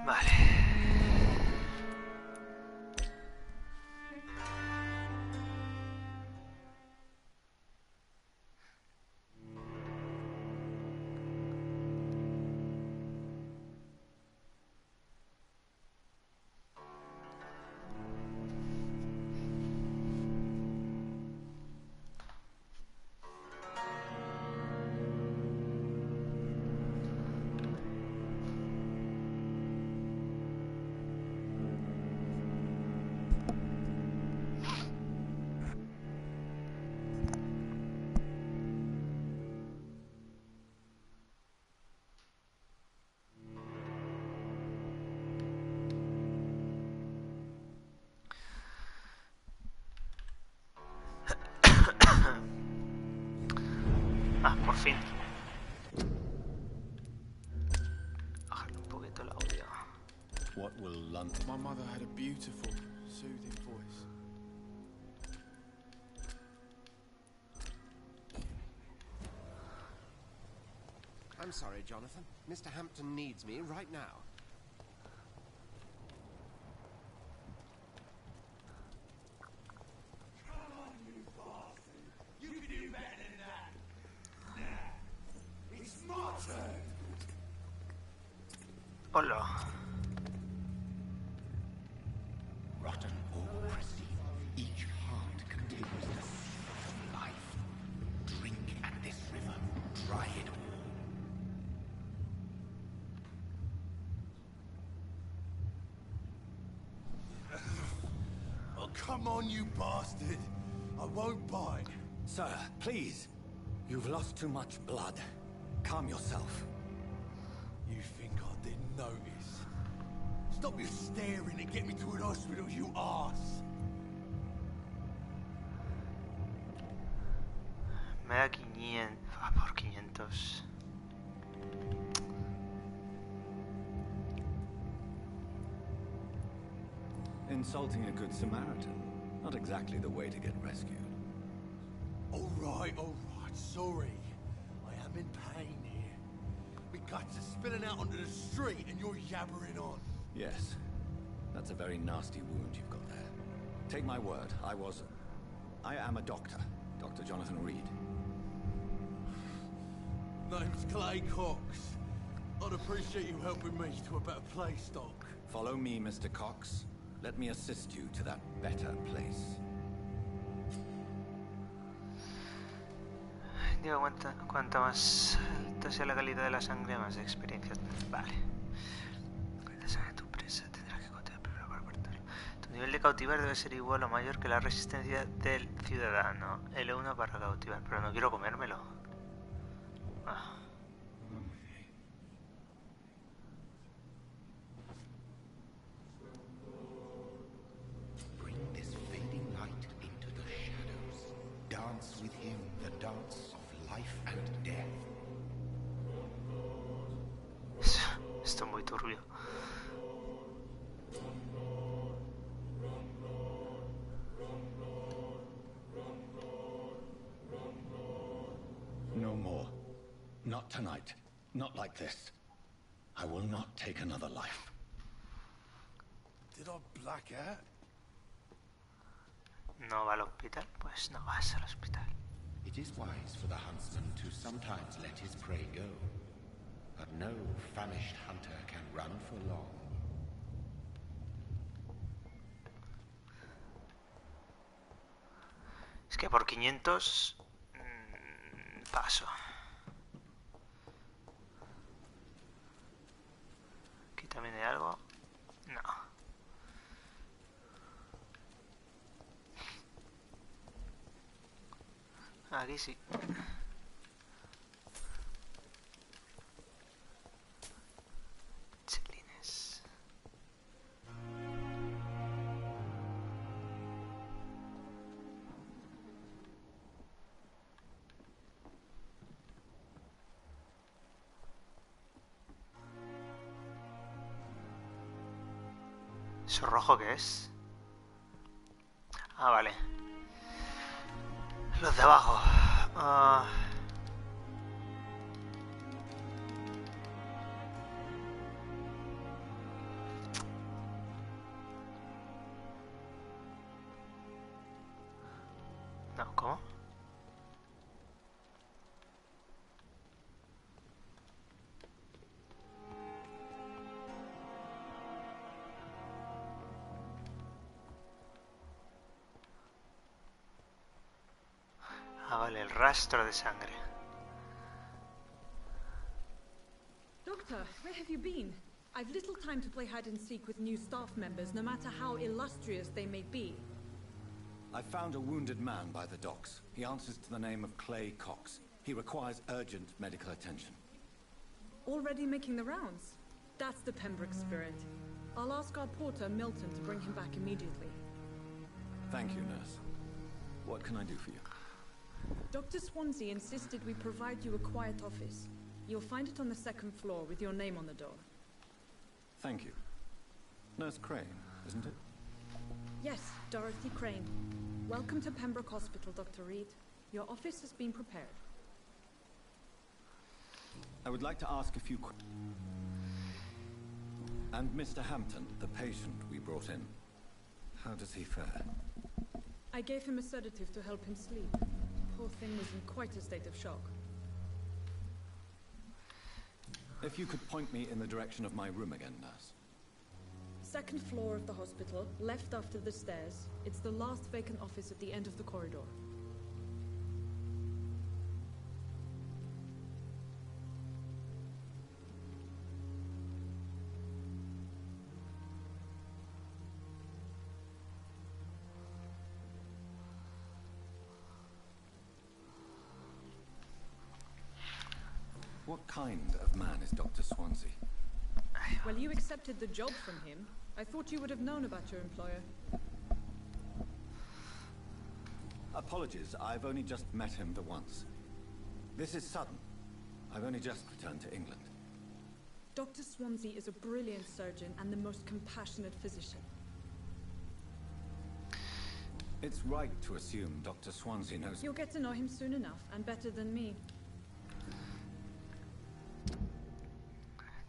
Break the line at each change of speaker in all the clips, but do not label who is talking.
Vale. Ah, por fin. Bajarle un poquito el audio.
What will London? My mother had a beautiful, soothing voice.
I'm sorry, Jonathan. Mr. Hampton needs me right now.
Come on, you bastard! You can do better than that! Nah. It's my turn!
Hola.
Rotten or pristine, each heart contains the seed of life. Drink at this river, dry it all.
Oh, come on, you bastard! I won't bite.
Sir, please. You've lost too much blood. Calm yourself.
You think I didn't notice? Stop your staring and get me to an hospital, you arse!
Me da 500. Ah, por 500.
Insulting a good Samaritan. Not exactly the way to get rescued.
All right, sorry. I am in pain here. My guts are spilling out onto the street and you're yabbering on.
Yes. That's a very nasty wound you've got there. Take my word, I am a doctor. Dr. Jonathan Reed.
Name's Clay Cox. I'd appreciate you helping me to a better place, Doc.
Follow me, Mr. Cox. Let me assist you to that better place.
Digo, cuanta más alta sea la calidad de la sangre, más experiencia. Vale. La sangre de tu presa tendrás que cautivar primero para apartarlo. Tu nivel de cautivar debe ser igual o mayor que la resistencia del ciudadano. L1 para cautivar, pero no quiero comérmelo. Ah.
Bring this fading light into the shadows. Dance with him the dance of life and death.
Esto es muy turbio.
No more. Not tonight. Not like this. I will not take another life.
Did I black out?
¿No va al hospital? Pues no vas al hospital.
It is wise for the huntsman to sometimes let his prey go. But no famished hunter can run for long.
Es que por 500... paso. Aquí también hay algo. No. Aquí sí. Chelines. ¿Eso rojo qué es? Ah, vale. Los de abajo. No, ¿cómo? Ah, vale, el rastro de sangre.
Doctor, where have you been? I've little time to play hide and seek with new staff members, no matter how illustrious they may be.
I found a wounded man by the docks. He answers to the name of Clay Cox. He requires urgent medical attention.
Already making the rounds? That's the Pembroke spirit. I'll ask our porter, Milton, to bring him back immediately.
Thank you, nurse. What can I do for you?
Dr. Swansea insisted we provide you a quiet office. You'll find it on the second floor with your name on the door.
Thank you. Nurse Crane, isn't it?
Yes, Dorothy Crane. Welcome to Pembroke Hospital, Dr. Reed. Your office has been prepared.
I would like to ask a few questions. And Mr. Hampton, the patient we brought in, how does he fare?
I gave him a sedative to help him sleep. Poor thing was in quite a state of shock.
If you could point me in the direction of my room again, nurse.
Second floor of the hospital, left after the stairs. It's the last vacant office at the end of the corridor.
What kind of man is Dr. Swansea?
Well, you accepted the job from him. I thought you would have known about your employer.
Apologies, I've only just met him the once. This is sudden. I've only just returned to England.
Dr. Swansea is a brilliant surgeon and the most compassionate physician.
It's right to assume Dr. Swansea knows...
You'll get to know him soon enough, and better than me.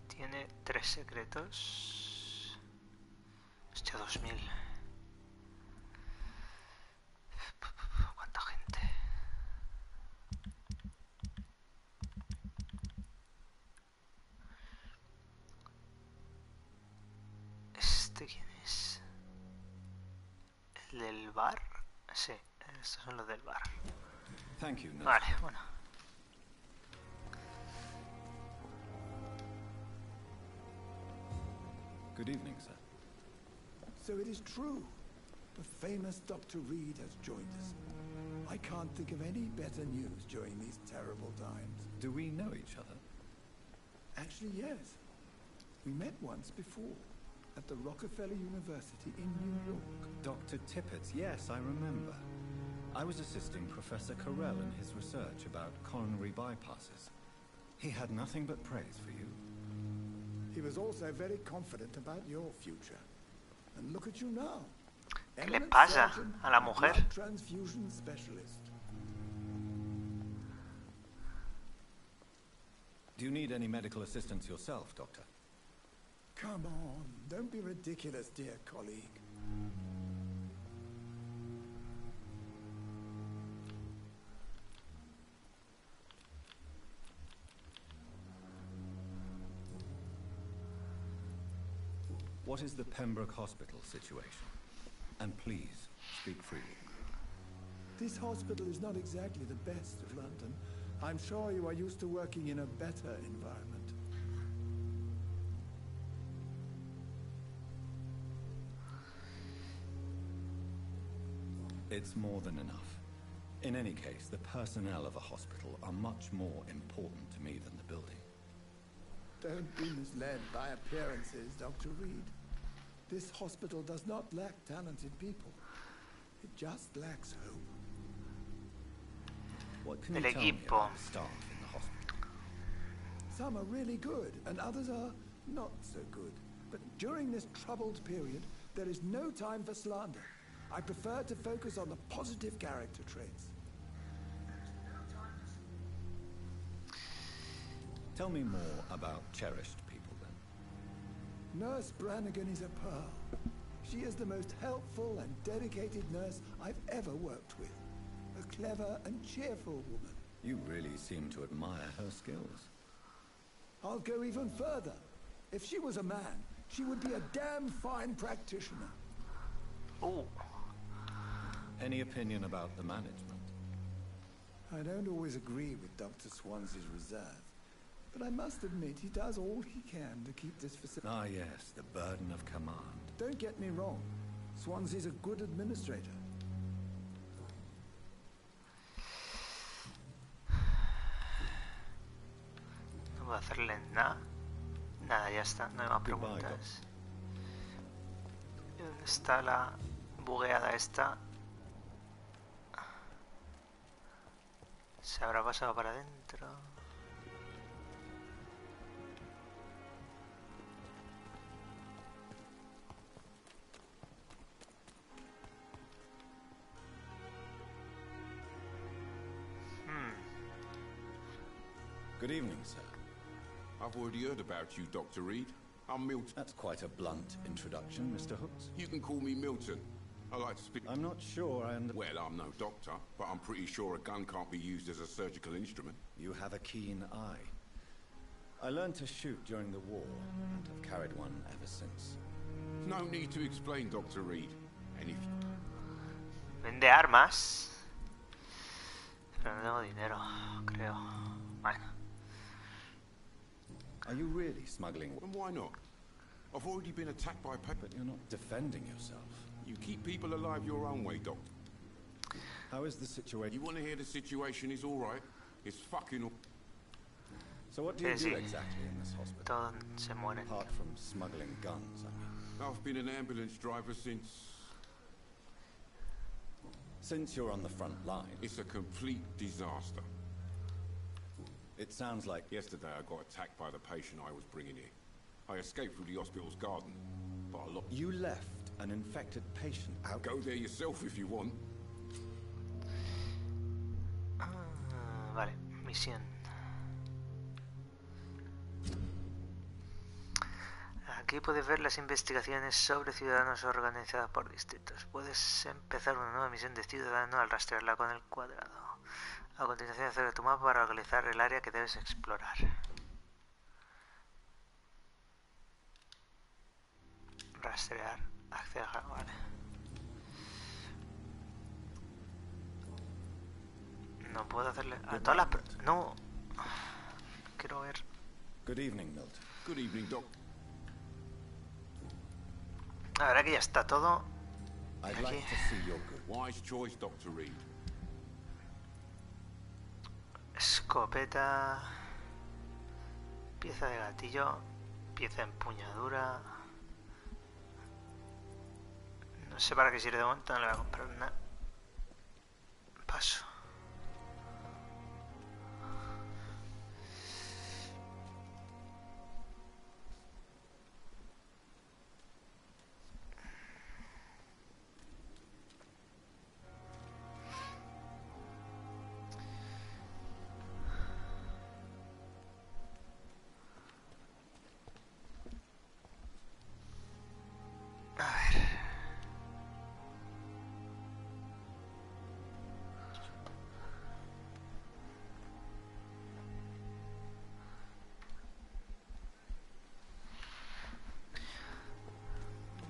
Tiene 3 secretos. Hostia, 2000. ¿Cuánta gente? ¿Este quién es? ¿El del bar? Sí, estos son los del bar.
Thank you, nurse.
Vale, bueno.
Good evening, sir.
So it is true. The famous Dr. Reed has joined us. I can't think of any better news during these terrible times.
Do we know each other?
Actually, yes. We met once before, at the Rockefeller University in New York.
Dr. Tippett, yes, I remember. I was assisting Professor Carell in his research about coronary bypasses. He had nothing but praise for you.
He was also very confident about your future. And look at you now.
¿Qué le pasa a la mujer?
Blood transfusion specialist.
Do you need any medical assistance yourself, Doctor?
Come on, don't be ridiculous, dear colleague.
What is the Pembroke Hospital situation? And please, speak freely.
This hospital is not exactly the best of London. I'm sure you are used to working in a better environment.
It's more than enough. In any case, the personnel of a hospital are much more important to me than the building.
Don't be misled by appearances, Dr. Reed. This hospital does not lack talented people. It just lacks hope.
What can you
El
tell me
equipo.
about the staff in the hospital?
Some are really good, and others are not so good. But during this troubled period, there is no time for slander. I prefer to focus on the positive character traits.
Tell me more about cherished people, then.
Nurse Brannigan is a pearl. She is the most helpful and dedicated nurse I've ever worked with. A clever and cheerful woman.
You really seem to admire her skills.
I'll go even further. If she was a man, she would be a damn fine practitioner.
Oh.
Any opinion about the management?
I don't always agree with Dr. Swansea's reserve, but I must admit he does all he can to keep this facility.
Ah, yes, the burden of command.
Don't get me wrong. Swansea's a good administrator.
No puedo hacerle nada. Nada, ya está. No hay más preguntas. ¿Y dónde está la bugueada esta? ¿Se habrá pasado para adentro?
Good evening, sir.
I've already heard about you, Dr. Reed. I'm Milton.
That's quite a blunt introduction, Mr. Hooks.
You can call me Milton. I like to speak...
I'm not sure I understand.
Well, I'm no doctor, but I'm pretty sure a gun can't be used as a surgical instrument.
You have a keen eye. I learned to shoot during the war, and have carried one ever since.
No need to explain, Dr. Reed. And if...
Vende armas. Pero no tengo dinero, creo. Bueno.
Are you really smuggling?
And why not? I've already been attacked by...
But you're not defending yourself.
You keep people alive your own way, Doctor.
How is the situation?
You want to hear the situation is all right? It's fucking...
So what do you do exactly in this hospital?
Todos se mueren.
Apart from smuggling guns, I mean.
I've been an ambulance driver since...
Since you're on the front line.
It's a complete disaster.
It sounds like...
Yesterday I got attacked by the patient I was bringing here. I escaped through the hospital's garden, but I lost...
You left an infected patient out...
Go there yourself if you want.
Vale, misión. Aquí puedes ver las investigaciones sobre ciudadanos organizadas por distritos. Puedes empezar una nueva misión de ciudadano al rastrearla con el cuadrado. A continuación, acerca tu mapa para localizar el área que debes explorar. Rastrear. Acceder. Vale. No puedo hacerle... A todas las... No. Quiero ver...
Good evening, Milton.
Good evening, Doc.
La verdad que ya está todo.
I'd
Aquí.
like to see your good.
Wise choice, Dr. Reed.
Escopeta. Pieza de gatillo. Pieza de empuñadura. No sé para qué sirve de momento, no le voy a comprar nada. Paso.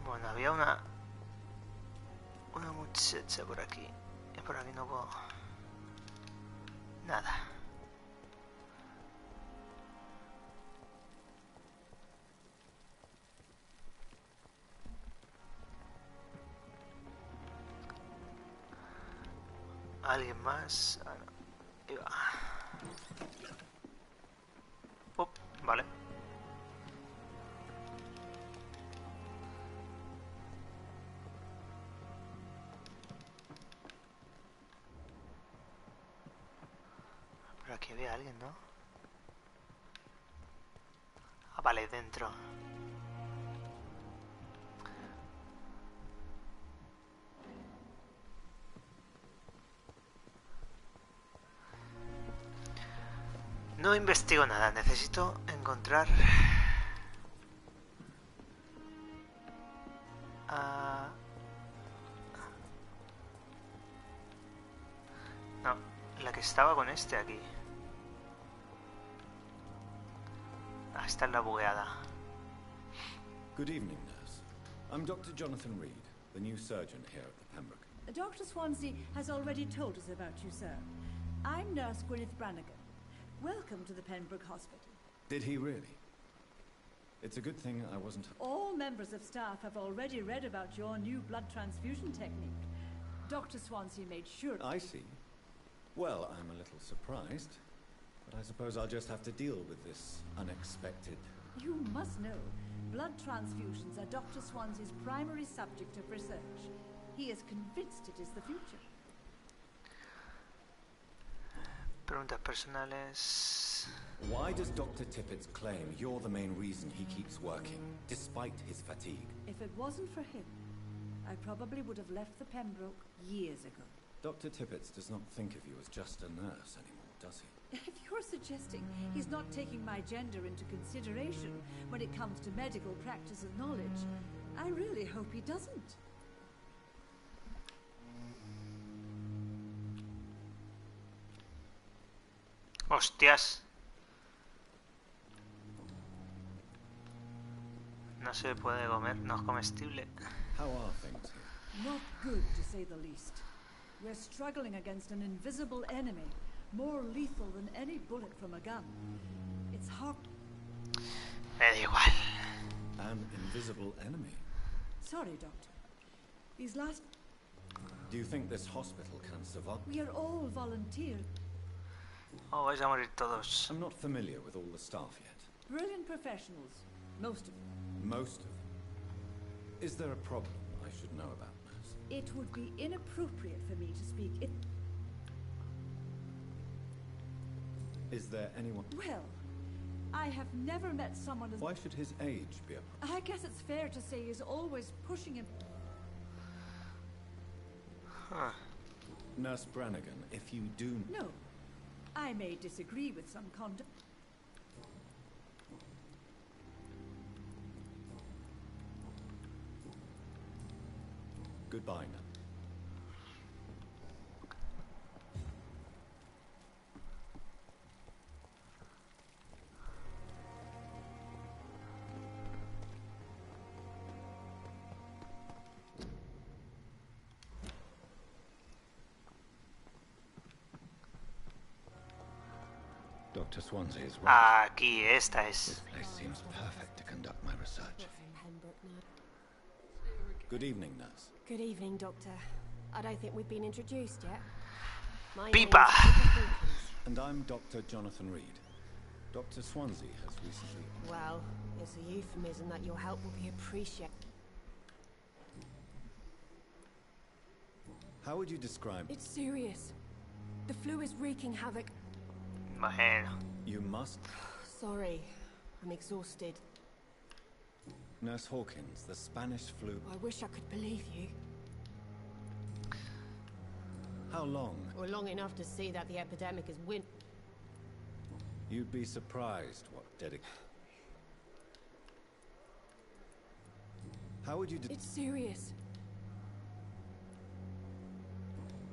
Bueno, había una muchacha por aquí. Y por aquí no puedo... Nada. ¿Alguien más? Ah, no. Ahí va. Vale. Pero aquí había alguien, ¿no? Ah, vale, dentro. No investigo nada, necesito encontrar a... que estaba con este aquí. Ah, esta es la bugueada.
Good evening, nurse. I'm Dr. Jonathan Reed, the new surgeon here at the Pembroke.
Dr. Swansea has already told us about you, sir. I'm Nurse Gwyneth Brannigan. Welcome to the Pembroke Hospital.
Did he really? It's a good thing I wasn't...
All members of staff have already read about your new blood transfusion technique. Dr. Swansea made sure...
I see. Well, I'm a little surprised, but I suppose I'll just have to deal with this unexpected...
You must know, blood transfusions are Dr. Swansea's primary subject of research. He is convinced it is the future.
Preguntas personales.
Why does Dr. Tippett's claim you're the main reason he keeps working, despite his fatigue?
If it wasn't for him, I probably would have left the Pembroke years ago.
Dr. Tippett does not think of you as just a nurse anymore, does he?
If you're suggesting he's not taking my gender into consideration when it comes to medical practice and knowledge, I really hope he doesn't.
Hostias. No se puede comer, no es comestible.
How are things here?
Not good, to say the least. We're struggling against an invisible enemy, more lethal than any bullet from a gun. It's hard...
Me da igual.
An invisible enemy?
Sorry, Doctor. These last...
Do you think this hospital can survive?
We are all volunteers.
Oh, vais a morir todos.
I'm not familiar with all the staff yet.
Brilliant professionals. Most of them.
Most of them? Is there a problem I should know about, nurse?
It would be inappropriate for me to speak.
Is there anyone...
Well, I have never met someone as...
Why should his age be a problem?
I guess it's fair to say he's always pushing him...
Huh.
Nurse Brannigan, if you do...
No. I may disagree with some conduct.
Goodbye now. Dr. Swansea is right.
Aquí, esta es.
This place seems perfect to conduct my research. Good evening, nurse.
Good evening, Doctor. I don't think we've been introduced yet. My
Pipa.
name's Pippa Hawkins.
And I'm Dr. Jonathan Reed. Dr. Swansea has recently...
Well, it's a euphemism that your help will be appreciated.
How would you describe...
It's serious. The flu is wreaking havoc.
Bueno.
You must...
Sorry, I'm exhausted.
Nurse Hawkins, the Spanish flu...
I wish I could believe you.
How long?
Or long enough to see that the epidemic is win...
You'd be surprised what How would you...
It's serious.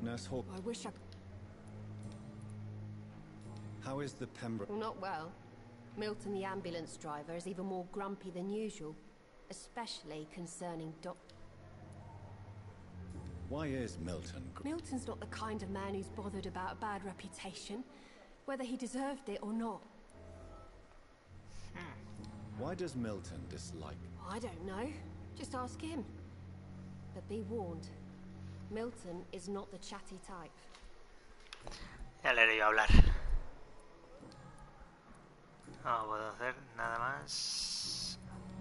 Nurse Hawkins...
I wish I...
How is the Pembroke...
Well, not well. Milton, the ambulance driver, is even more grumpy than usual. Especially concerning
Why is Milton...
Milton's not the kind of man who's bothered about a bad reputation, whether he deserved it or not.
Why does Milton dislike...
I don't know. Just ask him. But be warned. Milton is not the chatty type.
Ya le haré yo hablar. No puedo hacer nada más.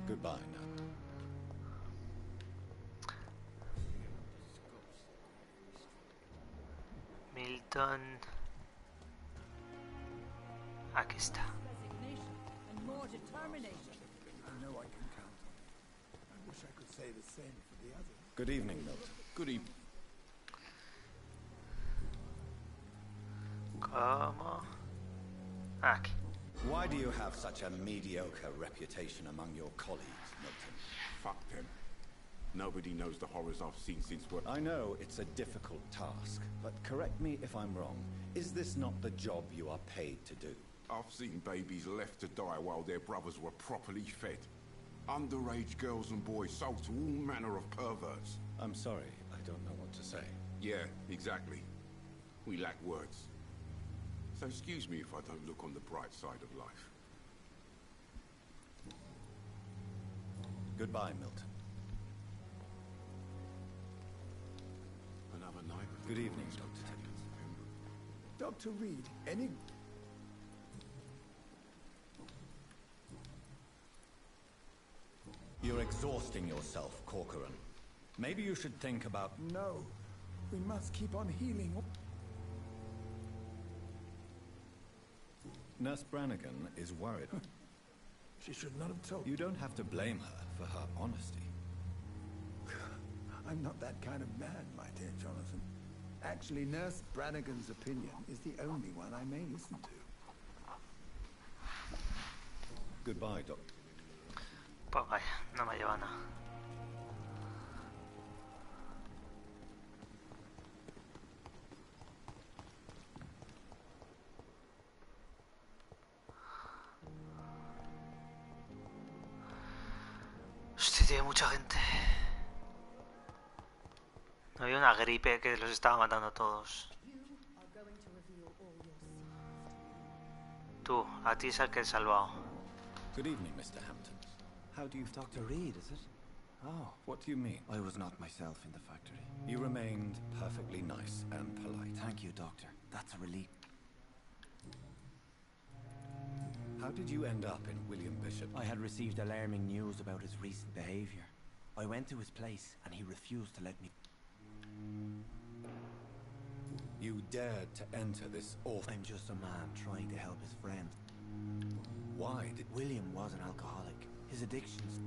Goodbye now.
Milton. Aquí está.
Resignation and more determination.
I know I can count on it. I wish I could say the same for the others.
Good evening, Milton.
Good evening.
¿Cómo? Aquí.
Why do you have such a mediocre reputation among your colleagues, Milton?
Fuck them. Nobody knows the horrors I've seen since we're...
I know it's a difficult task, but correct me if I'm wrong. Is this not the job you are paid to do?
I've seen babies left to die while their brothers were properly fed. Underage girls and boys sold to all manner of perverts.
I'm sorry, I don't know what to say.
Yeah, exactly. We lack words. So excuse me if I don't look on the bright side of life.
Goodbye, Milton.
Another night.
Good evening, Dr.
Dr. Reed, any...
You're exhausting yourself, Corcoran. Maybe you should think about...
No. We must keep on healing.
Nurse Brannigan is worried.
She should not have told...
You don't have to blame her for her honesty.
I'm not that kind of man, my dear Jonathan. Actually, Nurse Brannigan's opinion is the only one I may listen to.
Goodbye, Doctor.
Pues vaya, no me lleva nada. Hostia, tiene mucha gente. Había una gripe que los estaba matando a todos. Tú, a ti es al que he salvado.
Good evening, Mr. Hampton. How do you...
Dr. Reed, is it? Oh,
What do you mean?
I was not myself in the factory.
You remained perfectly nice and polite.
Thank you, Doctor. That's a relief.
How did you end up in William Bishop?
I had received alarming news about his recent behavior. I went to his place and he refused to let me...
You dared to enter this awful...
I'm just a man trying to help his friend.
Why did...
William was an alcoholic. His addictions...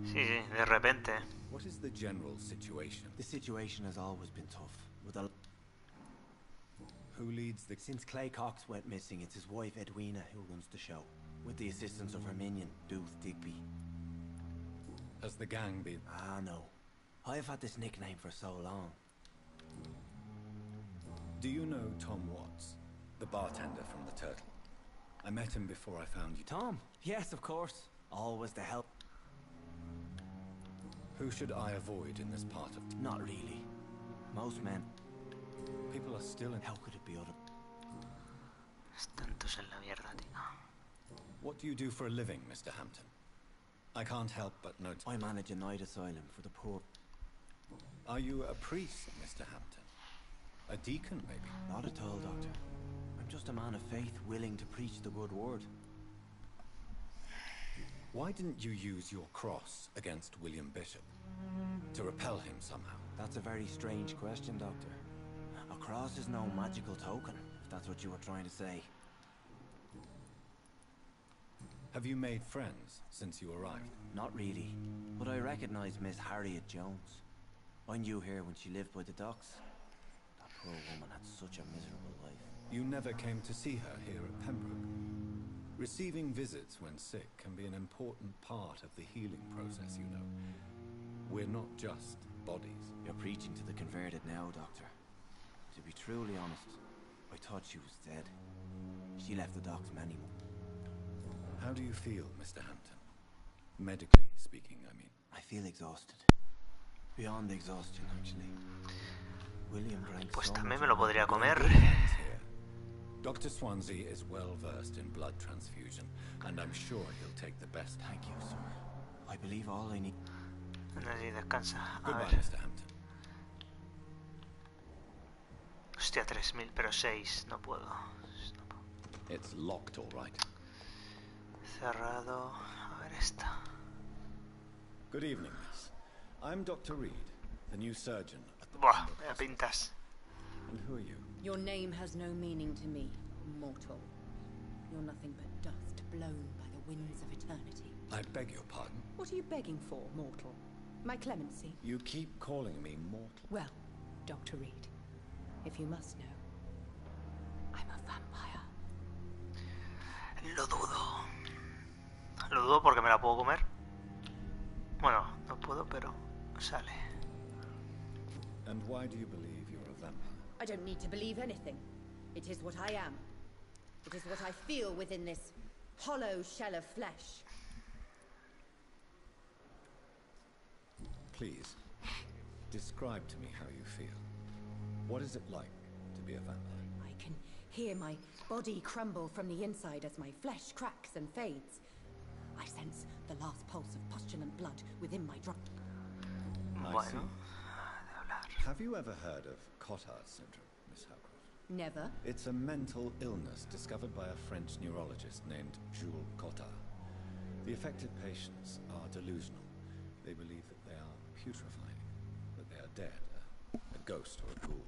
Sí, sí, de repente.
What is the general situation?
The situation has always been tough. With a...
Who leads the...
Since Clay Cox went missing, it's his wife Edwina who runs the show. With the assistance of her minion, Booth Digby.
Has the gang been...
Ah, no. I've had this nickname for so long.
Do you know Tom Watts? The bartender from the Turtle? I met him before I found you.
Tom? Yes, of course. Always the help.
Who should I avoid in this part of...
Not really. Most men...
People are still in...
How could it be other...
Están todos en la mierda, tío.
What do you do for a living, Mr. Hampton? I can't help but note...
I manage a night asylum for the poor.
Are you a priest, Mr. Hampton? A deacon, maybe?
Not at all, Doctor. I'm just a man of faith, willing to preach the good word.
Why didn't you use your cross against William Bishop? To repel him somehow?
That's a very strange question, Doctor. A cross is no magical token, if that's what you were trying to say.
Have you made friends since you arrived?
Not really, but I recognize Miss Harriet Jones. I knew her when she lived by the docks. That poor woman had such a miserable life.
You never came to see her here at Pembroke. Receiving visits when sick can be an important part of the healing process, you know. We're not just bodies.
You're preaching to the converted now, Doctor. To be truly honest, I thought she was dead. She left the docks many months.
How do you feel, Mr. Hampton? Medically speaking, I mean.
I feel exhausted. Beyond exhaustion, actually. William drank
Pues
so
también
much
me lo podría comer.
Dr. Swansea is well versed in blood transfusion, and I'm sure he'll take the best.
Thank you, sir. I believe all I need...
Nadie descansa. A
Goodbye,
ver.
Mr. Hampton.
Hostia, 3000, pero 6. No puedo.
It's locked, all right.
Cerrado. A ver esta.
Good evening, miss. I'm Dr. Reed, the new surgeon at the...
Buah, me pintas.
And who are you?
Your name has no meaning to me, mortal. You're nothing but dust blown by the winds of eternity.
I beg your pardon?
What are you begging for, mortal? My clemency?
You keep calling me mortal.
Well, Dr. Reed, if you must know, I'm a vampire.
Lo dudo. Lo dudo porque me la puedo comer. Bueno, no puedo, pero sale.
And why do you believe you're a vampire?
I don't need to believe anything. It is what I am. It is what I feel within this hollow shell of flesh.
Please, describe to me how you feel. What is it like to be a vampire?
I can hear my body crumble from the inside as my flesh cracks and fades. I sense the last pulse of postulant blood within my drop.
I see. Have you ever heard of Cotard syndrome, Miss Howcroft?
Never.
It's a mental illness discovered by a French neurologist named Jules Cotard. The affected patients are delusional. They believe that they are putrefying, that they are dead, a ghost or a ghoul,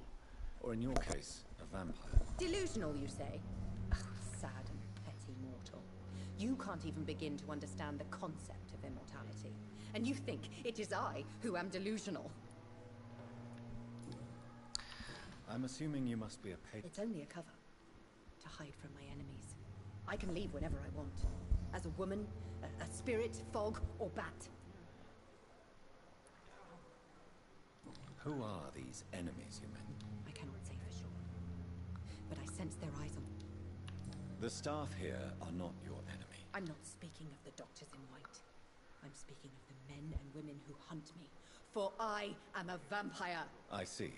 or in your case, a vampire.
Delusional, you say? Oh, sad and petty mortal. You can't even begin to understand the concept of immortality. And you think it is I who am delusional.
I'm assuming you must be a patron.
It's only a cover. To hide from my enemies. I can leave whenever I want. As a woman, a spirit, fog, or bat.
Who are these enemies you meant?
I cannot say for sure. But I sense their eyes on...
The staff here are not your enemy.
I'm not speaking of the doctors in white. I'm speaking of the men and women who hunt me. For I am a vampire.
I see.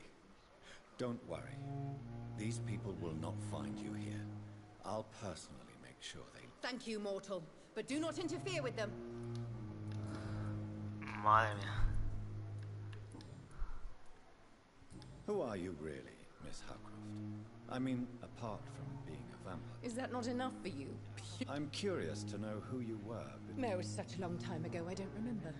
Don't worry. These people will not find you here. I'll personally make sure they...
Thank you, mortal. But do not interfere with them.
Madre mía.
Who are you really, Miss Howcroft? I mean, apart from being a vampire.
Is that not enough for you?
I'm curious to know who you were.
No, it was such a long time ago, I don't remember.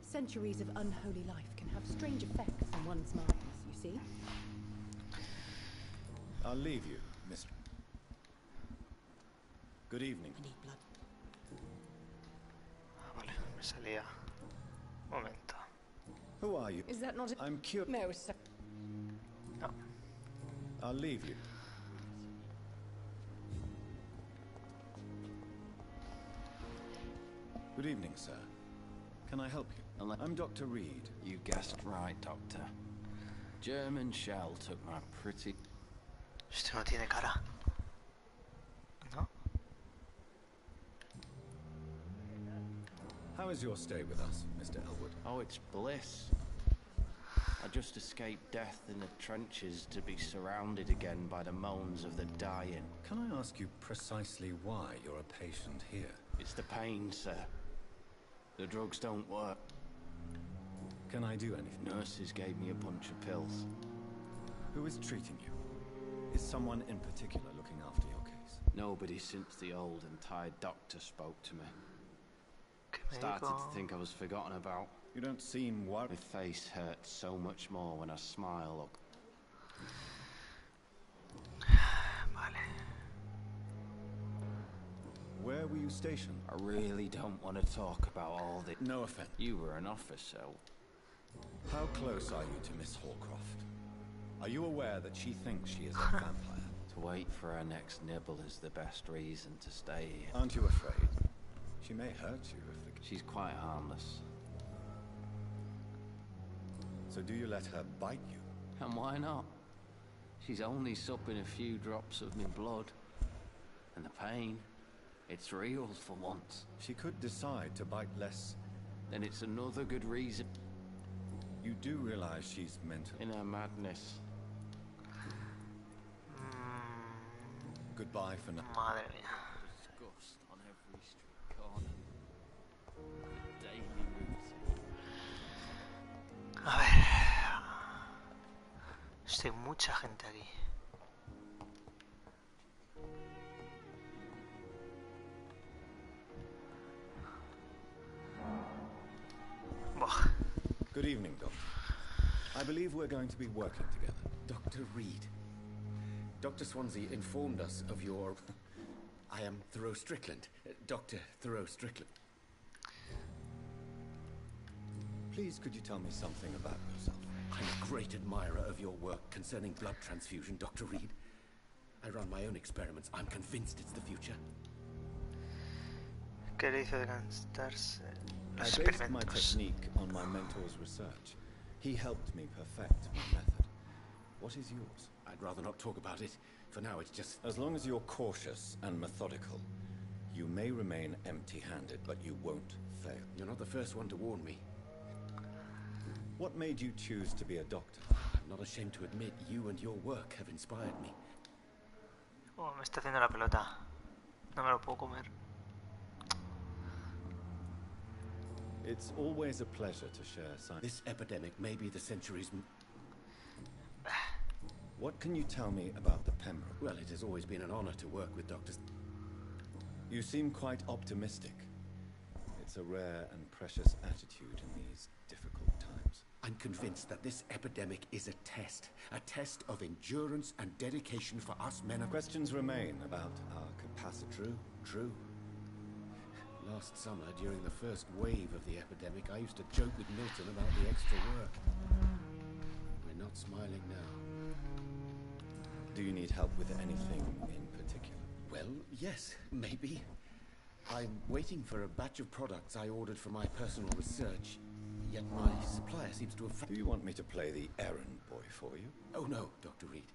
Centuries of unholy life can have strange effects on one's minds, you see?
I'll leave you, Miss... Good evening.
I need blood.
Vale, me salía. Un momento.
Who are you?
Is that not...
I'm curious.
No, it's...
No.
I'll leave you. Good evening, sir. Can I help you? I'm Dr. Reed.
You guessed right, Doctor. German shell took my pretty...
Este no tiene cara. ¿No?
How is your stay with us, Mr. Elwood?
Oh, it's bliss. I just escaped death in the trenches to be surrounded again by the moans of the dying.
Can I ask you precisely why you're a patient here?
It's the pain, sir. The drugs don't work.
Can I do anything?
Nurses gave me a bunch of pills.
Who is treating you? Is someone in particular looking after your case?
Nobody since the old and tired doctor spoke to me. Started to think I was forgotten about.
You don't seem worried.
My face hurts so much more when I smile.
Vale.
Where were you stationed?
I really don't want to talk about all this.
No offense.
You were an officer.
How close are you to Miss Hallcroft? Are you aware that she thinks she is a vampire?
To wait for her next nibble is the best reason to stay here.
Aren't you afraid? She may hurt you if the...
She's quite harmless.
So do you let her bite you?
And why not? She's only supping a few drops of my blood. And the pain, it's real for once.
She could decide to bite less.
Then it's another good reason.
You do realize she's mental.
In her madness.
Goodbye for now.
Madre mía.
Disgust on every street corner. Daily routine.
A ver. Hay mucha gente aquí. Buah.
Good evening, Doctor. I believe we're going to be working together.
Dr. Reed. Dr. Swansea informed us of your... I am Thoreau Strickland. Dr. Thoreau Strickland.
Please, could you tell me something about yourself?
I'm a great admirer of your work concerning blood transfusion, Dr. Reed. I run my own experiments. I'm convinced it's the future.
¿Qué le hizo de cansarse?
I
los
based my
experimentos.
technique on my mentor's research. He helped me perfect my method. What is yours?
I'd rather not talk about it. For now, it's just...
As long as you're cautious and methodical, you may remain empty-handed, but you won't fail.
You're not the first one to warn me.
What made you choose to be a doctor?
I'm not ashamed to admit you and your work have inspired me.
Oh, me está haciendo la pelota. No me lo puedo comer.
It's always a pleasure to share science.
This epidemic may be the century's...
What can you tell me about the Pembroke?
Well, it has always been an honor to work with doctors.
You seem quite optimistic. It's a rare and precious attitude in these difficult times.
I'm convinced that this epidemic is a test of endurance and dedication for us men of...
Questions remain about our capacity.
True. Last summer, during the first wave of the epidemic, I used to joke with Milton about the extra work. We're not smiling now.
Do you need help with anything in particular?
Well, yes, maybe. I'm waiting for a batch of products I ordered for my personal research, yet my supplier seems to have...
Do you want me to play the errand boy for you?
Oh no, Dr. Reed.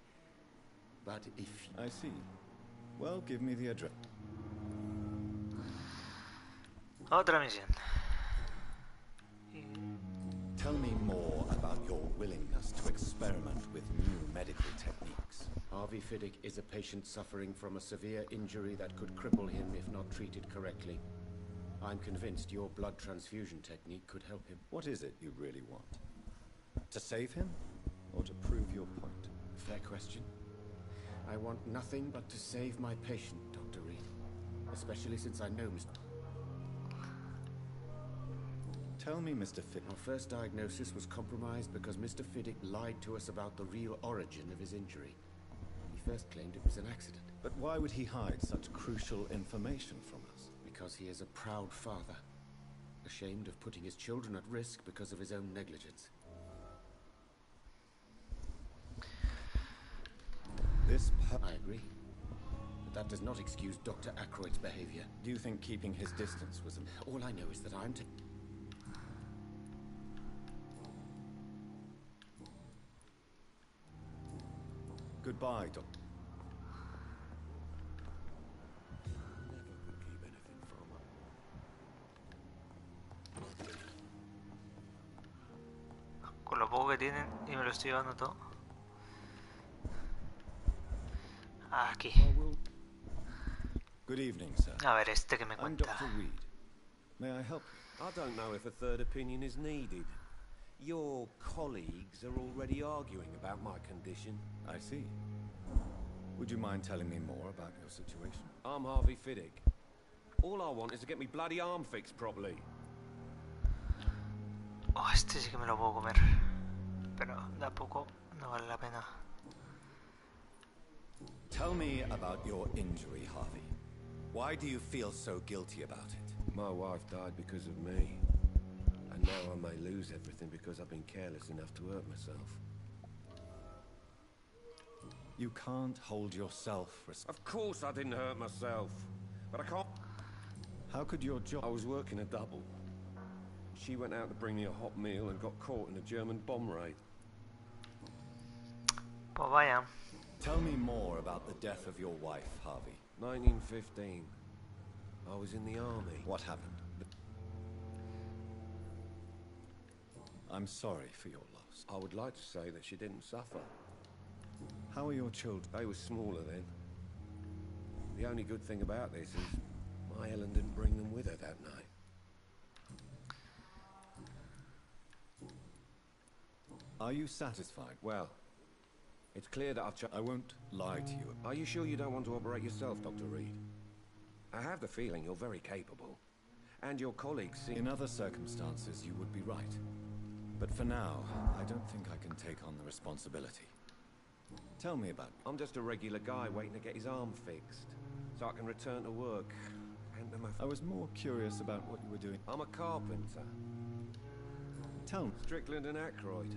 But if...
I see. Well, give me the address.
Otra misión.
Tell me more about your willingness to experiment with new medical techniques.
Harvey Fiddick is a patient suffering from a severe injury that could cripple him if not treated correctly. I'm convinced your blood transfusion technique could help him.
What is it you really want? To save him? Or to prove your point?
Fair question. I want nothing but to save my patient, Dr. Reed. Especially since I know Mr.
Tell me, Mr. Fiddick.
Our first diagnosis was compromised because Mr. Fiddick lied to us about the real origin of his injury. He first claimed it was an accident.
But why would he hide such crucial information from us?
Because he is a proud father, ashamed of putting his children at risk because of his own negligence. I agree. But that does not excuse Dr. Aykroyd's behavior.
Do you think keeping his distance was...
All I know is that I'm...
Goodbye, Doctor.
Never could keep anything from her.
Con lo poco que tienen y me lo estoy llevando todo. Aquí.
Good evening, sir.
A ver, este que me
I'm
cuenta.
Dr. Reed. May I help you?
I don't know if a third opinion is needed. Your colleagues are already arguing about my condition.
I see. Would you mind telling me more about your situation?
I'm Harvey Fiddick. All I want is to get me bloody arm fixed properly.
Oh, este sí que me lo puedo comer. Pero da poco, no vale la pena.
Tell me about your injury, Harvey. Why do you feel so guilty about it?
My wife died because of me. And now I may lose everything because I've been careless enough to hurt myself.
You can't hold yourself responsible.
Of course I didn't hurt myself. But I can't...
How could your job...
I was working a double. She went out to bring me a hot meal and got caught in a German bomb raid.
Pues vaya.
Tell me more about the death of your wife, Harvey.
1915. I was in the army.
What happened? I'm sorry for your loss.
I would like to say that she didn't suffer.
How are your children?
They were smaller then. The only good thing about this is my Ellen didn't bring them with her that night.
Are you satisfied?
Well, it's clear that
I won't lie to you.
Are you sure you don't want to operate yourself, Dr. Reed? I have the feeling you're very capable. And your colleagues seem...
In other circumstances, you would be right. But for now, I don't think I can take on the responsibility. Tell me about it.
I'm just a regular guy waiting to get his arm fixed, so I can return to work. And
I was more curious about what you were doing.
I'm a carpenter.
Tell me.
Strickland and Aykroyd.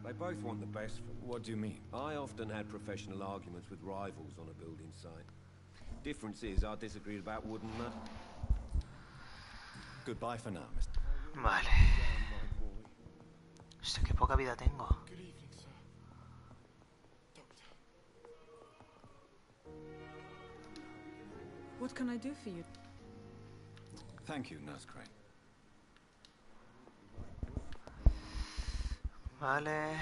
They both want the best for me.
What do you mean?
I often had professional arguments with rivals on a building site. Difference is I disagreed about wood and mud.
Goodbye for now, Mr.
Vale. Hostia, qué poca vida tengo.
Good evening, sir. Doctor.
What can I do for you?
Thank you, Nurse Crane.
Vale.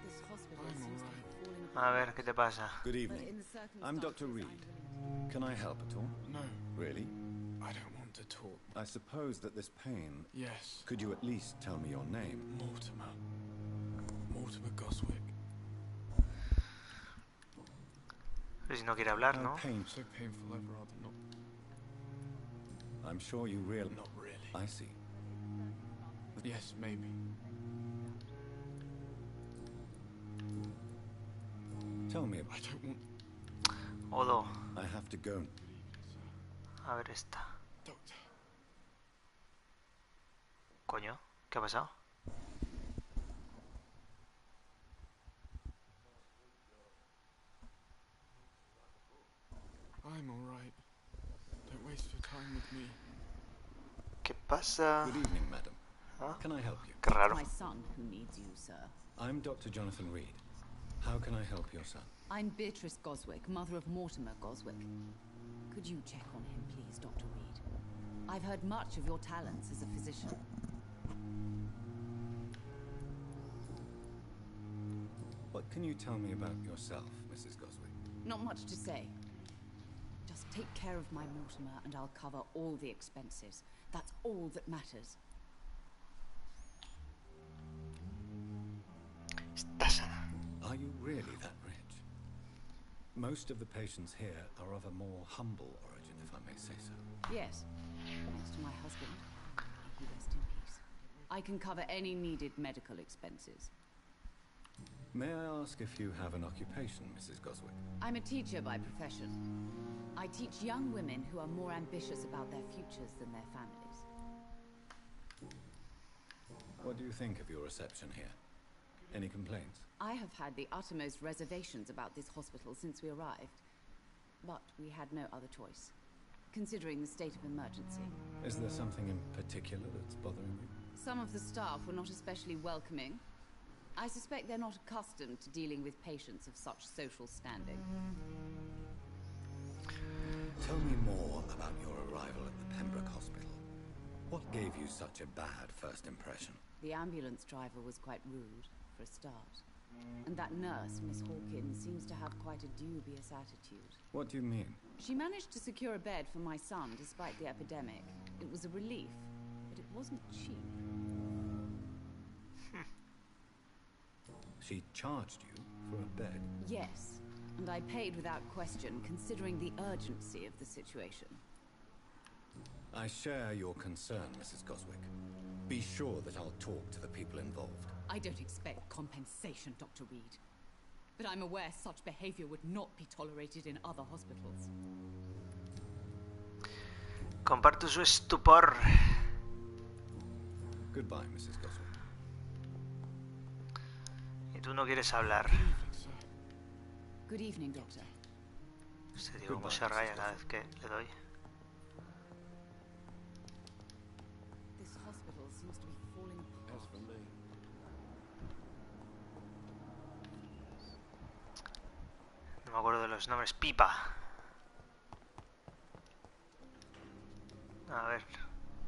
This hospital
I'm
seems to
alright.
be falling
A ver, ¿qué te pasa?
Good
But in
evening.
the
I'm Dr.
circumstances,
Reed.
I'm willing
Can I help at all?
No,
Really?
I don't want to talk.
I suppose that this pain...
Yes.
Could you at least tell me your name?
Mortimer. Mortimer Goswick.
Pero si no quiere hablar, ¿no?
So painful, I'd rather not.
I'm sure you really...
Not really.
I see.
Yes, maybe.
Tell me
I
about...
don't want...
Odo.
I have to go.
A ver esta.
Doctor.
Coño, ¿qué ha pasado?
I'm alright. Don't waste your time with me.
¿Qué pasa?
Good evening, madam.
¿Ah?
Can I help you?
Qué raro.
my son who needs you, sir.
I'm Dr. Jonathan Reed. How can I help your son?
I'm Beatrice Goswick, mother of Mortimer Goswick. Could you check on him, please, Dr. Reed? I've heard much of your talents as a physician.
What can you tell me about yourself, Mrs. Goswick?
Not much to say. Just take care of my Mortimer and I'll cover all the expenses. That's all that matters.
Are you really that rich? Most of the patients here are of a more humble origin, if I may say so.
Yes. Next to my husband. May he rest in peace. I can cover any needed medical expenses.
May I ask if you have an occupation, Mrs. Goswick?
I'm a teacher by profession. I teach young women who are more ambitious about their futures than their families.
What do you think of your reception here? Any complaints?
I have had the uttermost reservations about this hospital since we arrived. But we had no other choice, considering the state of emergency.
Is there something in particular that's bothering you?
Some of the staff were not especially welcoming. I suspect they're not accustomed to dealing with patients of such social standing.
Tell me more about your arrival at the Pembroke Hospital. What gave you such a bad first impression?
The ambulance driver was quite rude, for a start. And that nurse, Miss Hawkins, seems to have quite a dubious attitude.
What do you mean?
She managed to secure a bed for my son despite the epidemic. It was a relief, but it wasn't cheap.
She charged you for a bed?
Yes, and I paid without question, considering the urgency of the situation.
I share your concern, Mrs. Goswick. Be sure that I'll talk to the people involved.
I don't expect compensation, Dr. Reed. But I'm aware such behavior would not be tolerated in other hospitals.
Comparto su estupor.
Goodbye, Mrs. Goswick.
Y tú no quieres hablar.
Good evening, Doctor.
Este tío como se raya cada vez que le doy.
This hospital seems to be falling apart.
As for me.
No me acuerdo de los nombres. Pipa. A ver.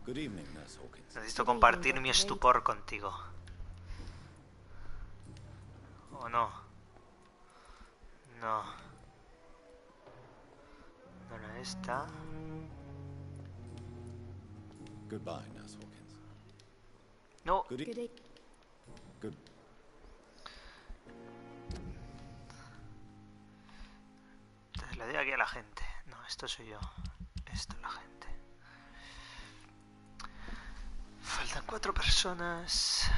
Good evening, Nurse Hawkins.
Necesito compartir mi estupor contigo. ¿O no? No. No era esta.
Goodbye, Nurse Hawkins.
No.
Good.
Entonces le doy aquí a la gente. No, esto soy yo. Esto es la gente. Faltan 4 personas.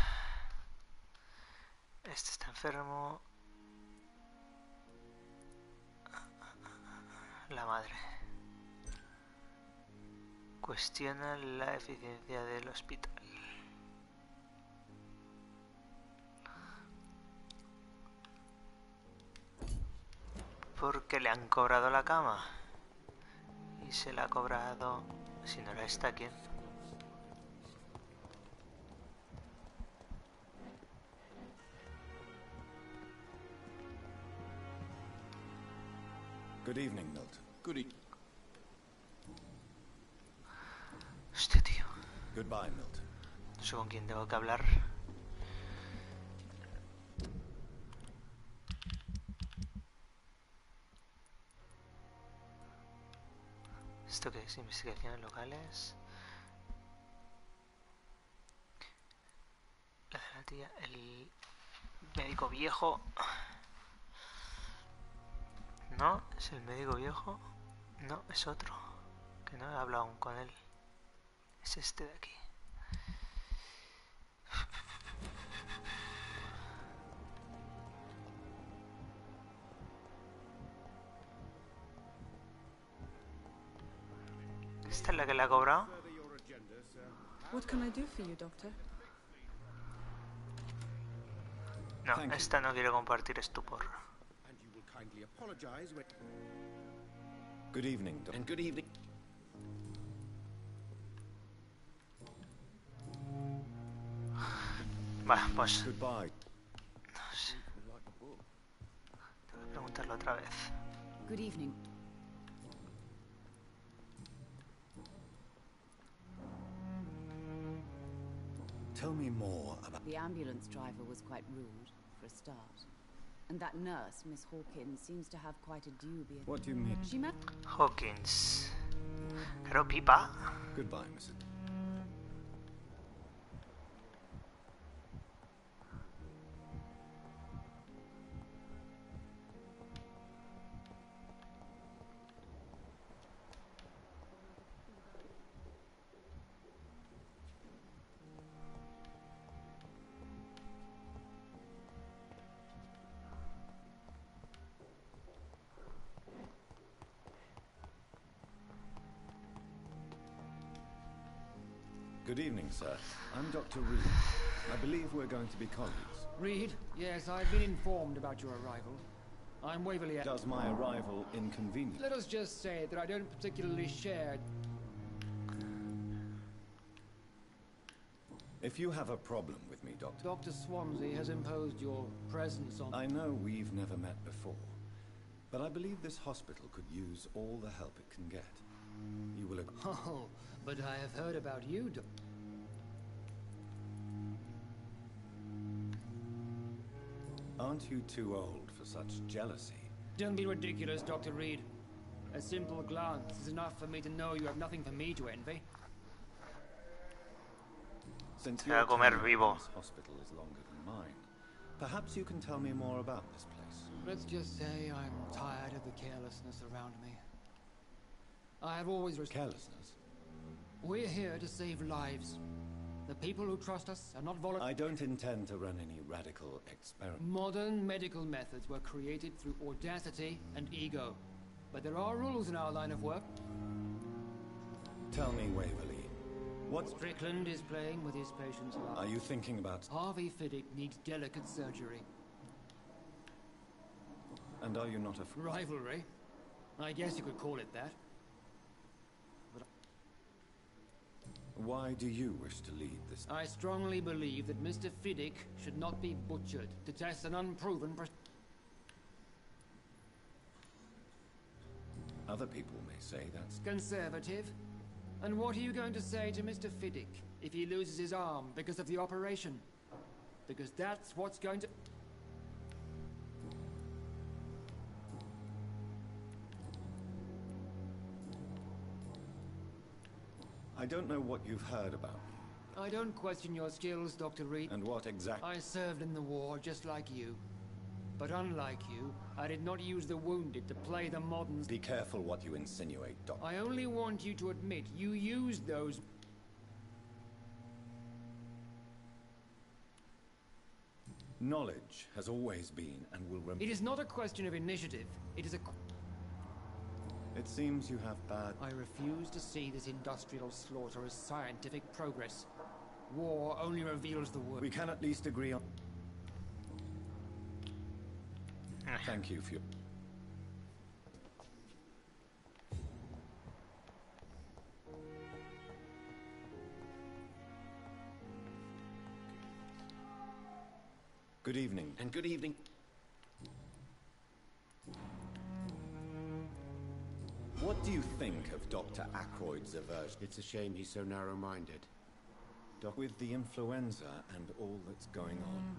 Este está enfermo. La madre. Cuestiona la eficiencia del hospital. ¿Por qué le han cobrado la cama? se la ha cobrado. Si no era esta, ¿quién?
Good evening, Milton.
Good evening.
Hostia, tío.
Goodbye, Milton.
No sé con quién tengo que hablar. ¿Esto qué es? Investigaciones locales. La de la tía, el médico viejo. No, es el médico viejo. No, es otro. Que no he hablado aún con él. Es este de aquí. ¿Esta es la que le ha cobrado?
What can I do for you, Doctor?
No, esta no quiere compartir estupor.
Good evening, Doctor.
And good evening.
Va, pues.
Goodbye.
No sé. Tengo que preguntarlo otra vez.
Good evening.
Tell me more about...
The ambulance driver was quite rude, for a start. And that nurse, Miss Hawkins, seems to have quite a dubious...
What do you mean?
She met...
Hawkins. Claro, pipa.
Goodbye, Mrs. Good evening, sir. I'm Dr. Reed. I believe we're going to be colleagues.
Reed? Yes, I've been informed about your arrival. I'm Waverley.
Does my arrival inconvenience?
Let us just say that I don't particularly share...
If you have a problem with me, Doctor...
Dr. Swansea has imposed your presence on...
I know we've never met before, but I believe this hospital could use all the help it can get. You will agree.
Oh, but I have heard about you,
Aren't you too old for such jealousy?
Don't be ridiculous, Dr. Reed. A simple glance is enough for me to know you have nothing for me to envy.
Since your time in this hospital is longer than mine, perhaps you can tell me more about this place.
Let's just say I'm tired of the carelessness around me. I have always...
Carelessness?
We're here to save lives. The people who trust us are not volatile.
I don't intend to run any radical experiments.
Modern medical methods were created through audacity and ego. But there are rules in our line of work.
Tell me, Waverley, what...
Strickland is playing with his patient's life.
Are you thinking about...
Harvey Fiddick needs delicate surgery.
And are you not afraid?
Rivalry? I guess you could call it that.
Why do you wish to lead this?
I strongly believe that Mr. Fiddick should not be butchered to test an unproven...
Other people may say that's...
Conservative? And what are you going to say to Mr. Fiddick if he loses his arm because of the operation? Because that's what's going to...
I don't know what you've heard about me.
I don't question your skills, Dr. Reed.
And what exactly?
I served in the war just like you. But unlike you, I did not use the wounded to play the moderns.
Be careful what you insinuate, Doctor.
I only want you to admit you used those...
Knowledge has always been and will remain...
It is not a question of initiative. It is a...
It seems you have bad...
I refuse to see this industrial slaughter as scientific progress. War only reveals the worst.
We can at least agree on... Thank you for your... Good evening.
And good evening.
What do you think of Dr. Ackroyd's aversion?
It's a shame he's so narrow-minded.
With the influenza and all that's going on.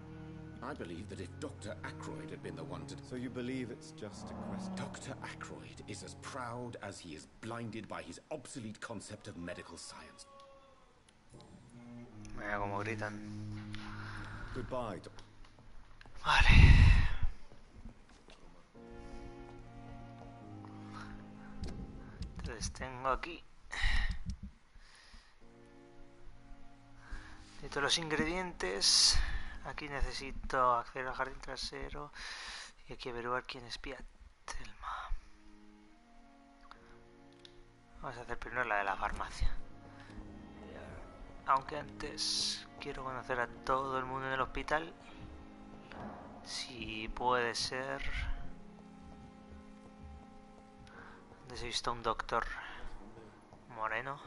I believe that if Dr. Ackroyd had been the one to...
So you believe it's just a question?
Dr. Ackroyd is as proud as he is blinded by his obsolete concept of medical science.
Mira cómo gritan.
Goodbye.
Vale. Entonces tengo aquí. Necesito los ingredientes. Aquí necesito acceder al jardín trasero. Y aquí averiguar quién espía Thelma. Vamos a hacer primero la de la farmacia. Aunque antes quiero conocer a todo el mundo en el hospital. Si puede ser. Antes he visto a un doctor moreno.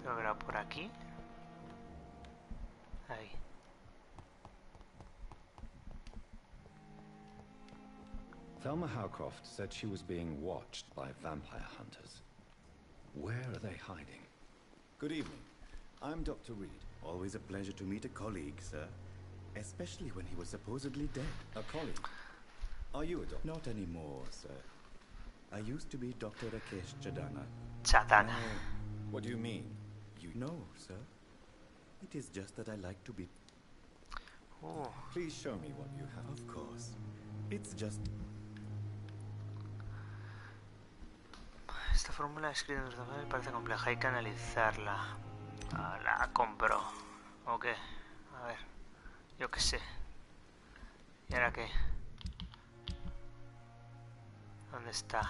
Creo que era por aquí. Ahí.
Thelma Howcroft said she was being watched by vampire hunters. Where are they hiding? Good evening. I'm Dr. Reed.
Always a pleasure to meet a colleague, sir. Especially when he was supposedly dead.
A colleague? Are you a doctor?
Not anymore, sir. I used to be Dr. Rakesh Chadana.
Chadana.
No.
What do you mean?
You know, sir. It is just that I like to be...
Oh.
Please show me what you have.
Of course. It's just...
Esta fórmula escrita en el me parece compleja, hay que analizarla. La compro. ¿O qué? A ver. Yo qué sé. ¿Y ahora qué? ¿Dónde está?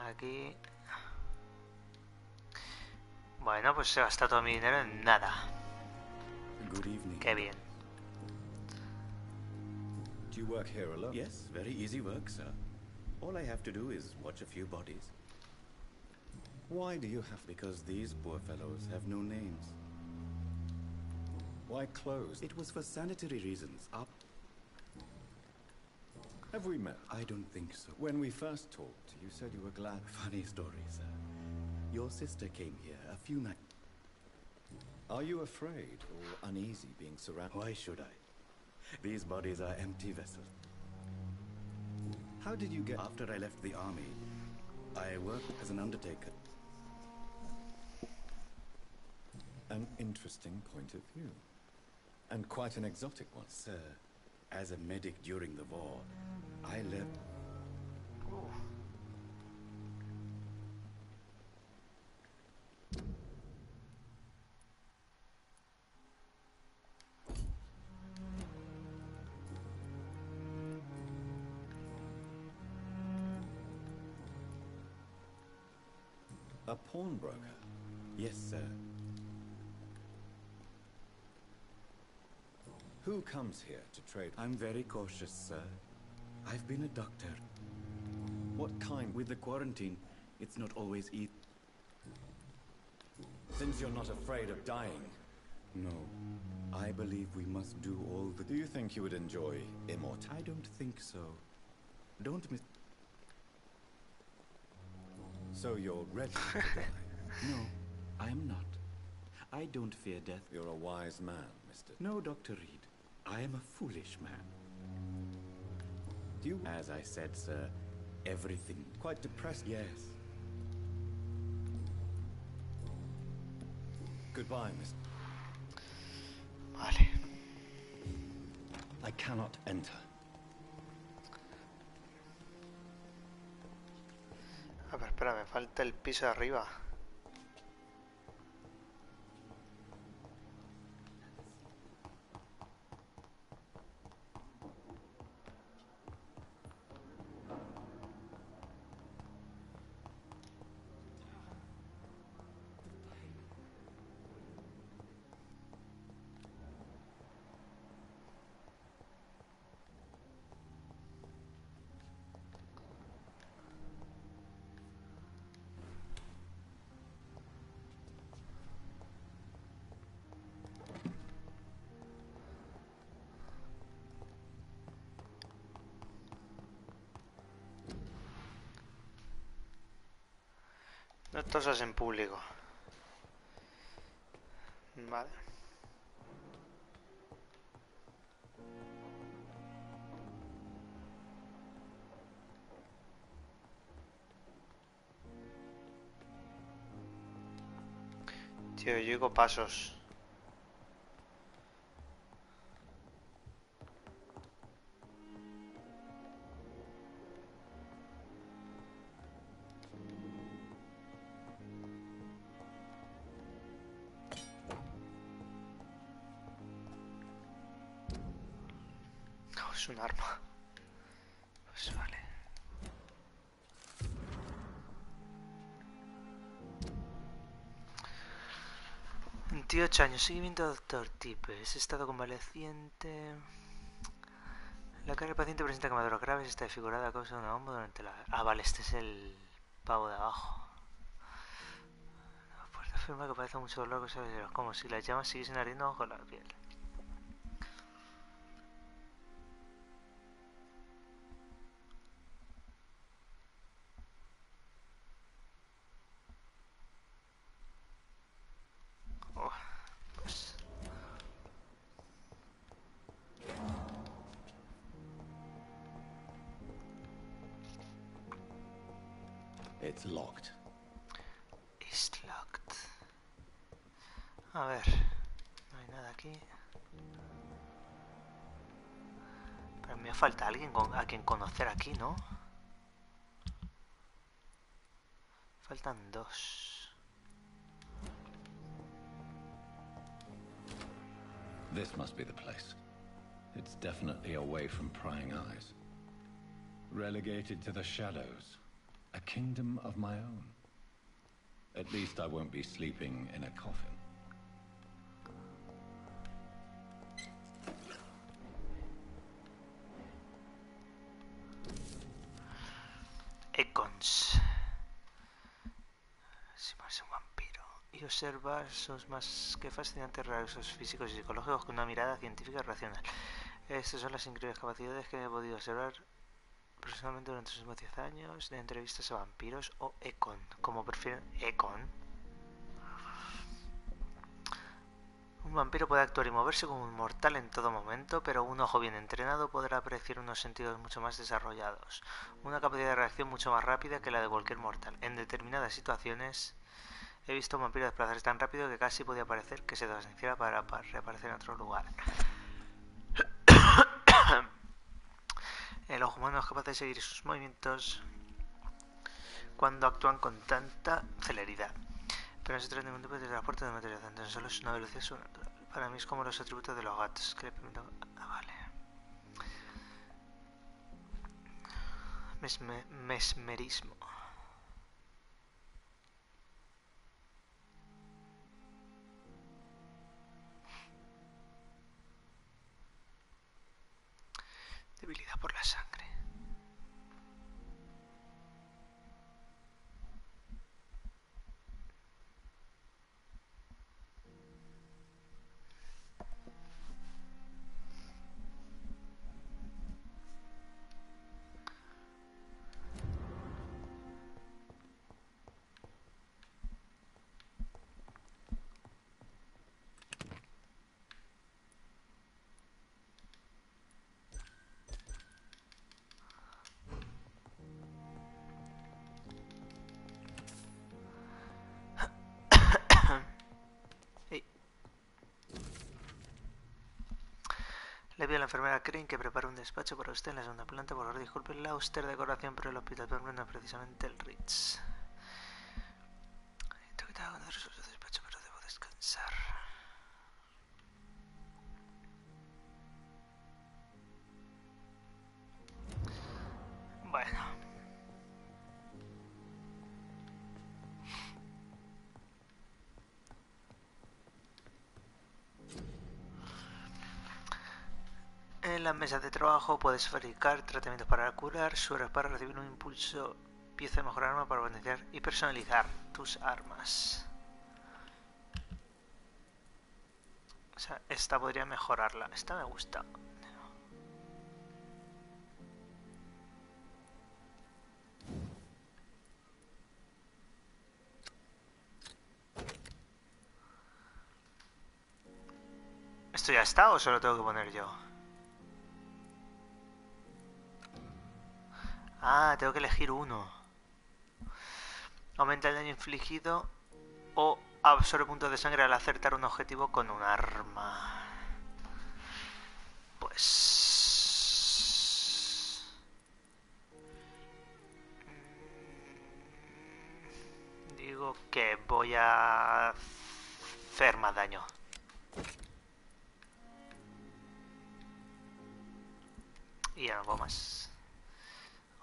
Aquí. Bueno, pues se gasta todo mi dinero en nada.
Good evening.
Qué bien.
Do you work here alone?
Yes, very easy work, sir. All I have to do is watch a few bodies.
Why do you have...
Because these poor fellows have no names.
Why closed?
It was for sanitary reasons.
Have we met?
I don't think so.
When we first talked, you said you were glad...
Funny story, sir. Your sister came here a few nights...
Are you afraid or uneasy being surrounded?
Why should I? These bodies are empty vessels.
How did you get...
After I left the army, I worked as an undertaker.
An interesting point of view. And quite an exotic one.
Sir, as a medic during the war, I left...
Oh.
A pawnbroker?
Yes, sir.
Who comes here to trade?
I'm very cautious, sir. I've been a doctor.
What kind?
With the quarantine, it's not always easy.
Since you're not afraid of dying.
No. I believe we must do all the...
Do you think you would enjoy immortality?
I don't think so. Don't miss...
So you're ready to die?
No, I am not. I don't fear death.
You're a wise man, Mr.
No, Dr. Reed. I am a foolish man.
Do you...
As I said, sir, everything...
Quite depressed?
Yes.
Goodbye, Mr.
Vale.
I cannot enter.
A ver, espera, me falta el piso de arriba. No tosas en público. Vale. Tío, yo oigo pasos. No, es un arma. Pues vale. ...28 años, seguimiento doctor Tipes, estado convaleciente... La cara del paciente presenta quemaduras graves, está desfigurada a causa de una bomba durante la... Ah, vale, este es el pavo de abajo. Pues afirma que parece mucho dolor, como si las llamas siguiesen ardiendo bajo la piel. Oh, pues...
It's locked.
It's locked. A ver, no hay nada aquí. Pero me falta alguien a quien conocer aquí, ¿no? Faltan dos.
This must be the place. It's definitely away from prying eyes. Relegated to the shadows. A kingdom of my own. At least I won't be sleeping in a coffin.
Econs. Si parece un vampiro. Y observa sus más que fascinantes rasgos físicos y psicológicos con una mirada científica y racional. Estas son las increíbles capacidades que he podido observar personalmente durante sus últimos 10 años de entrevistas a vampiros o Econ, como prefieren. Econ. Un vampiro puede actuar y moverse como un mortal en todo momento, pero un ojo bien entrenado podrá apreciar unos sentidos mucho más desarrollados, una capacidad de reacción mucho más rápida que la de cualquier mortal. En determinadas situaciones he visto a un vampiro desplazarse tan rápido que casi podía parecer que se desvaneciera para reaparecer en otro lugar. El ojo humano es capaz de seguir sus movimientos cuando actúan con tanta celeridad. Pero no se trata de ningún tipo de transporte de material, tan solo es una velocidad sobrenatural. Para mí es como los atributos de los gatos, que le permiten... Ah, vale. Mesmerismo. Debilidad por la sangre. Le pido a la enfermera Crane que prepare un despacho para usted en la segunda planta. Por favor, disculpe la austera decoración, pero el hospital no es precisamente el Ritz. Tengo que hacer su despacho, pero debo descansar. Bueno. En las mesas de trabajo puedes fabricar tratamientos para curar, sueros para recibir un impulso, pieza de mejor arma para potenciar y personalizar tus armas. O sea, esta podría mejorarla. Esta me gusta. ¿Esto ya está o se lo tengo que poner yo? Ah, tengo que elegir uno. Aumenta el daño infligido o absorbe puntos de sangre al acertar un objetivo con un arma. Pues... digo que voy a hacer más daño. Y ya no puedo más.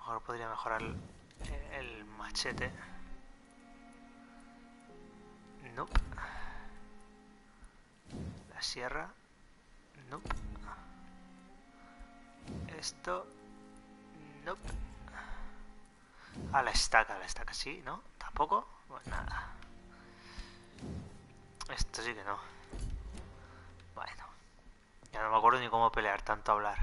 Ahora podría mejorar el machete. No. La sierra. No. Esto. No. La estaca sí, ¿no? ¿Tampoco? Pues nada. Esto sí que no. Bueno. Ya no me acuerdo ni cómo pelear, tanto hablar.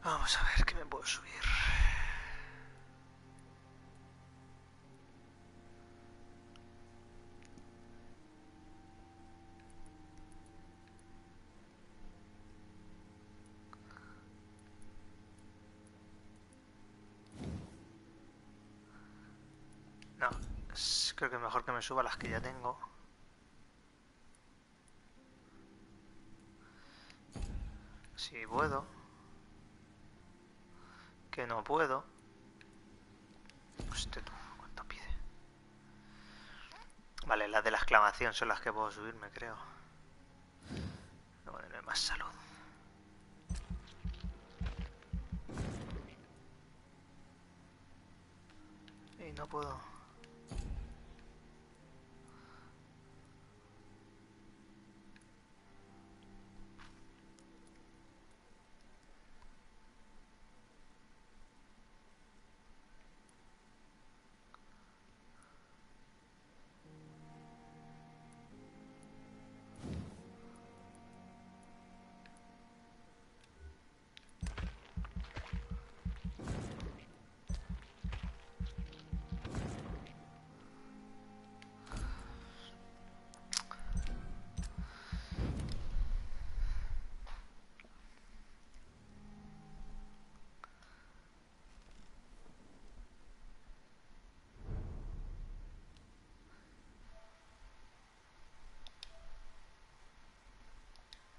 Vamos a ver qué me puedo subir. No, creo que es mejor que me suba las que ya tengo. Si puedo. Que no puedo. Hostia, tú, ¿cuánto pide? Vale, las de la exclamación son las que puedo subirme, creo. Voy a ponerme más salud. Y no puedo.